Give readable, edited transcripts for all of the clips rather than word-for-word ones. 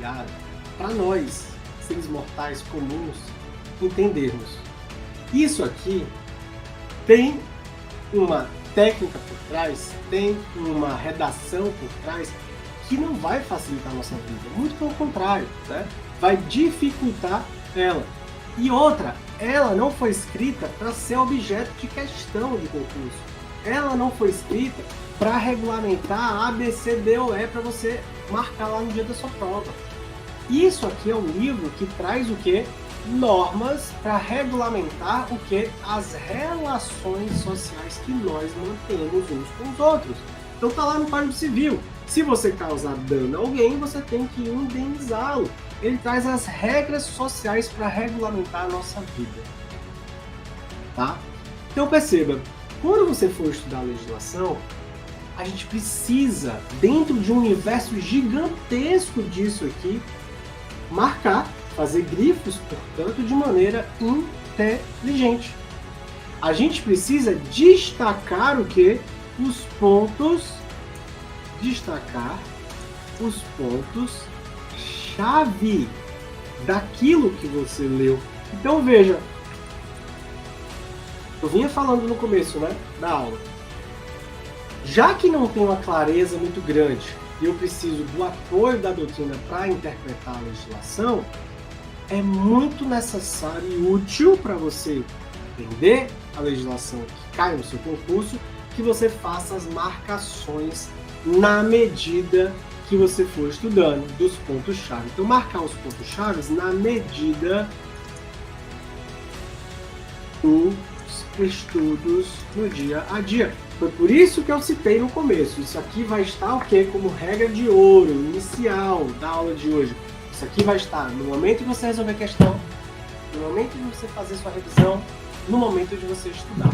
complicado para nós, seres mortais comuns, entendermos. Isso aqui tem uma técnica por trás, tem uma redação por trás que não vai facilitar a nossa vida, muito pelo contrário, né? Vai dificultar ela. E outra, ela não foi escrita para ser objeto de questão de concurso. Ela não foi escrita para regulamentar A, B, C, D ou E para você marcar lá no dia da sua prova. Isso aqui é um livro que traz o quê? Normas para regulamentar o que? As relações sociais que nós mantemos uns com os outros. Então tá lá no Código Civil. Se você causar dano a alguém, você tem que indenizá-lo. Ele traz as regras sociais para regulamentar a nossa vida. Tá? Então perceba, quando você for estudar legislação, a gente precisa, dentro de um universo gigantesco disso aqui, marcar, fazer grifos, portanto, de maneira inteligente. A gente precisa destacar o quê? Os pontos, destacar os pontos-chave daquilo que você leu. Então veja, eu vinha falando no começo, né, da aula. Já que não tem uma clareza muito grande e eu preciso do apoio da doutrina para interpretar a legislação, é muito necessário e útil para você entender a legislação que cai no seu concurso, que você faça as marcações na medida que você for estudando dos pontos-chave. Então, marcar os pontos-chave na medida dos estudos no dia a dia. Foi por isso que eu citei no começo. Isso aqui vai estar o quê? Como regra de ouro, inicial da aula de hoje. Isso aqui vai estar no momento de você resolver a questão, no momento de você fazer sua revisão, no momento de você estudar.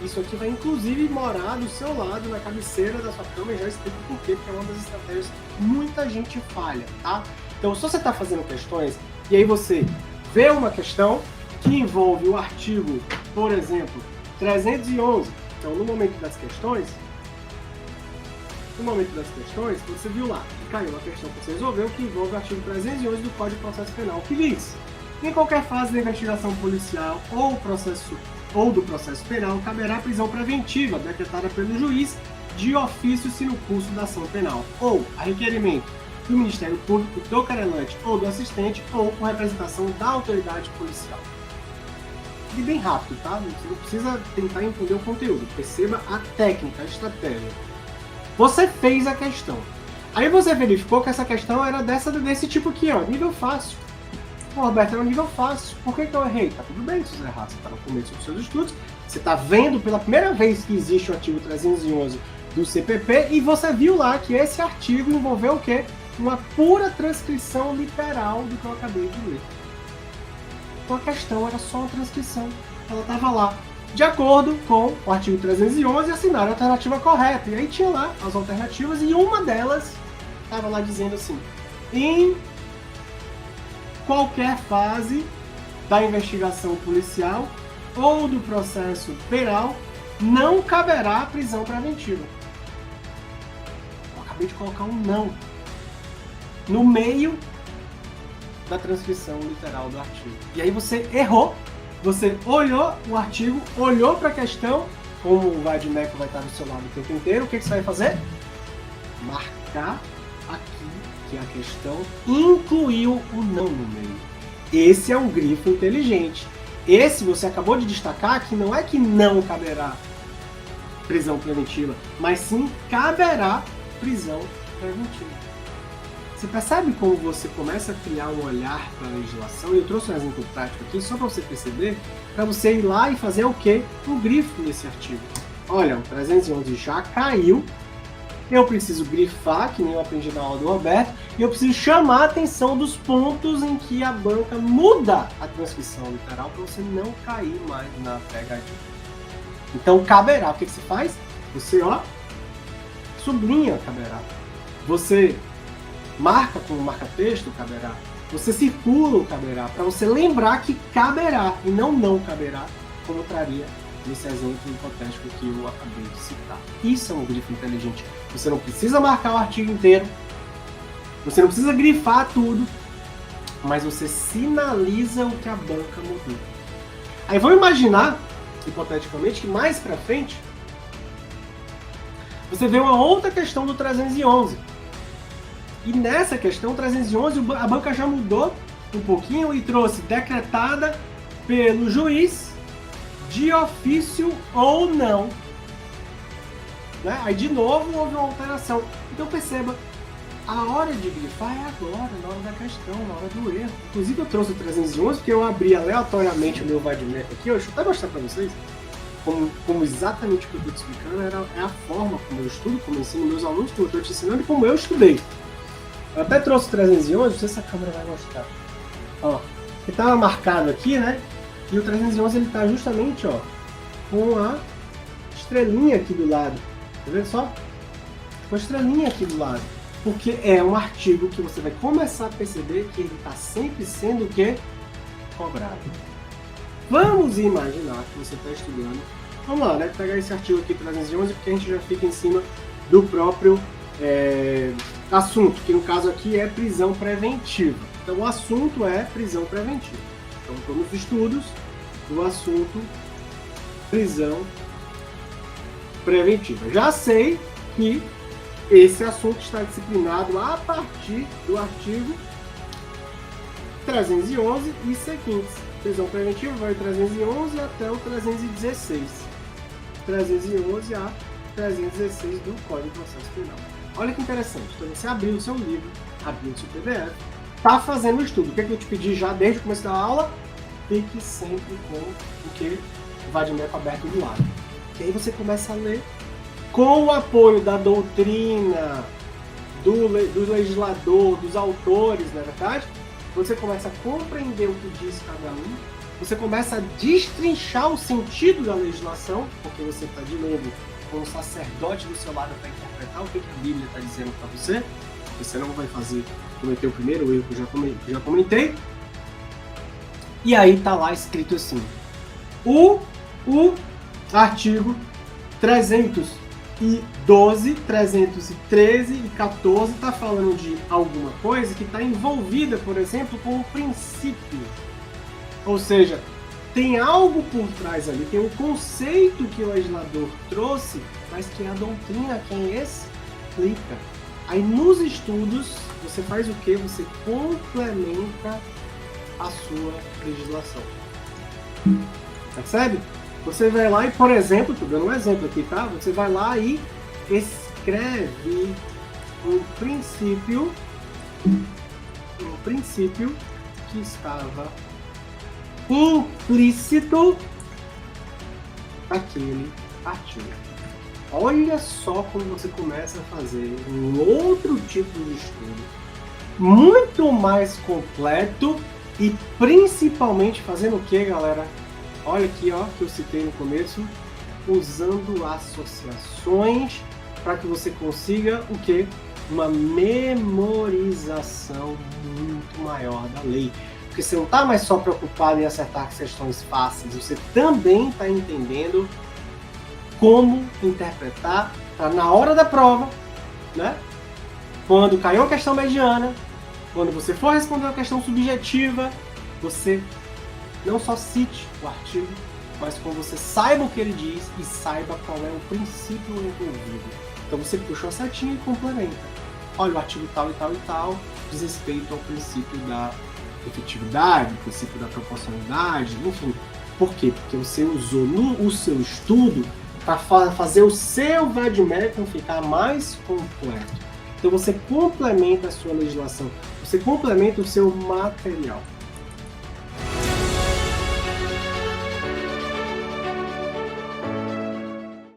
Isso aqui vai inclusive morar do seu lado, na cabeceira da sua cama, e já explico por quê, porque é uma das estratégias que muita gente falha, tá? Então, se você está fazendo questões, e aí você vê uma questão que envolve o artigo, por exemplo, 311, então no momento das questões, você viu lá, que caiu uma questão que você resolveu que envolve o artigo 311 do Código de Processo Penal, que diz: em qualquer fase da investigação policial ou do processo penal, caberá prisão preventiva decretada pelo juiz de ofício se no curso da ação penal, ou a requerimento do Ministério Público, do querelante ou do assistente, ou com representação da autoridade policial. E bem rápido, tá? Você não precisa tentar entender o conteúdo, perceba a técnica, a estratégia. Você fez a questão. Aí você verificou que essa questão era desse tipo aqui, ó, nível fácil. Pô, Roberto, era um nível fácil. Por que eu errei? Tá tudo bem se você errar. Você está no começo dos seus estudos, você está vendo pela primeira vez que existe o artigo 311 do CPP e você viu lá que esse artigo envolveu o quê? Uma pura transcrição literal do que eu acabei de ler. Então a questão era só uma transcrição. Ela estava lá. De acordo com o artigo 311, assinaram a alternativa correta. E aí tinha lá as alternativas e uma delas estava lá dizendo assim: em qualquer fase da investigação policial ou do processo penal, não caberá prisão preventiva. Eu acabei de colocar um não no meio da transcrição literal do artigo. E aí você errou. Você olhou o artigo, olhou para a questão, como o Vadimeco vai estar do seu lado o tempo inteiro, o que você vai fazer? Marcar aqui que a questão incluiu o não no meio. Esse é um grifo inteligente. Esse você acabou de destacar que não é que não caberá prisão preventiva, mas sim caberá prisão preventiva. Você percebe como você começa a criar um olhar para a legislação? Eu trouxe um exemplo prático aqui, só para você perceber, para você ir lá e fazer o quê? Um grifo nesse artigo. Olha, o 311 já caiu, eu preciso grifar, que nem eu aprendi na aula do Roberto, e eu preciso chamar a atenção dos pontos em que a banca muda a transcrição literal para você não cair mais na pegadinha. Então, caberá. O que você faz? Você, ó, sublinha caberá. Você marca com o marca-texto, caberá. Você circula o caberá, para você lembrar que caberá e não caberá, como traria nesse exemplo hipotético que eu acabei de citar. Isso é um grifo inteligente. Você não precisa marcar o artigo inteiro, Você não precisa grifar tudo, mas você sinaliza o que a banca mudou. Aí vamos imaginar, hipoteticamente, que mais para frente você vê uma outra questão do 311. E nessa questão 311 a banca já mudou um pouquinho e trouxe decretada pelo juiz de ofício ou não. Né? Aí de novo houve uma alteração. Então perceba, a hora de grifar é agora, na hora da questão, na hora do erro. Inclusive eu trouxe o 311 porque eu abri aleatoriamente o meu VADMEC aqui. Deixa eu até mostrar para vocês como exatamente o que eu estou te explicando é a forma como eu estudo, como eu ensino meus alunos, como eu estou te ensinando e como eu estudei. Eu até trouxe o 311, não sei se a câmera vai mostrar. Ó, que estava marcado aqui, né? E o 311 ele está justamente, ó, com a estrelinha aqui do lado. Tá vendo só? Com a estrelinha aqui do lado. Porque é um artigo que você vai começar a perceber que ele está sempre sendo o quê? Cobrado. Vamos imaginar que você está estudando. Vamos lá, né? Pegar esse artigo aqui 311, porque a gente já fica em cima do próprio assunto, que no caso aqui é prisão preventiva. Então o assunto é prisão preventiva. Então estou nos estudos do assunto prisão preventiva. Já sei que esse assunto está disciplinado a partir do artigo 311 e seguintes. Prisão preventiva vai do 311 até o 316. 311 a 316 do Código de Processo Penal. Olha que interessante. Então você abriu o seu livro, abriu o seu PDF, está fazendo o estudo. O que eu te pedi já desde o começo da aula? Fique sempre com o que? O VADMEC aberto do lado. E aí você começa a ler com o apoio da doutrina, do legislador, dos autores, na verdade. Você começa a compreender o que diz cada um, você começa a destrinchar o sentido da legislação, porque você está, de novo, com um sacerdote do seu lado para interpretar o que a Bíblia está dizendo para você, você não vai cometer o primeiro erro que eu já comentei. E aí está lá escrito assim, o artigo 312, 313 e 14 está falando de alguma coisa que está envolvida, por exemplo, com o princípio. Ou seja, tem algo por trás ali, tem um conceito que o legislador trouxe, mas que a doutrina quem explica. Aí nos estudos, você faz o quê? Você complementa a sua legislação. Percebe? Você vai lá e, por exemplo, estou dando um exemplo aqui, tá? Você vai lá e escreve um princípio que estava implícito naquele artigo. Olha só como você começa a fazer um outro tipo de estudo, muito mais completo e principalmente fazendo o que, galera? Olha aqui, ó, que eu citei no começo, usando associações para que você consiga o quê? Uma memorização muito maior da lei. Porque você não está mais só preocupado em acertar questões fáceis, você também está entendendo como interpretar para na hora da prova, né? Quando caiu a questão mediana, quando você for responder uma questão subjetiva, você não só cite o artigo, mas quando você saiba o que ele diz e saiba qual é o princípio envolvido. Então você puxa a setinha e complementa. Olha, o artigo tal e tal e tal diz respeito ao princípio da efetividade, o princípio da proporcionalidade, enfim. Por quê? Porque você usou o seu estudo para fazer o seu VADMECUM ficar mais completo. Então você complementa a sua legislação, você complementa o seu material.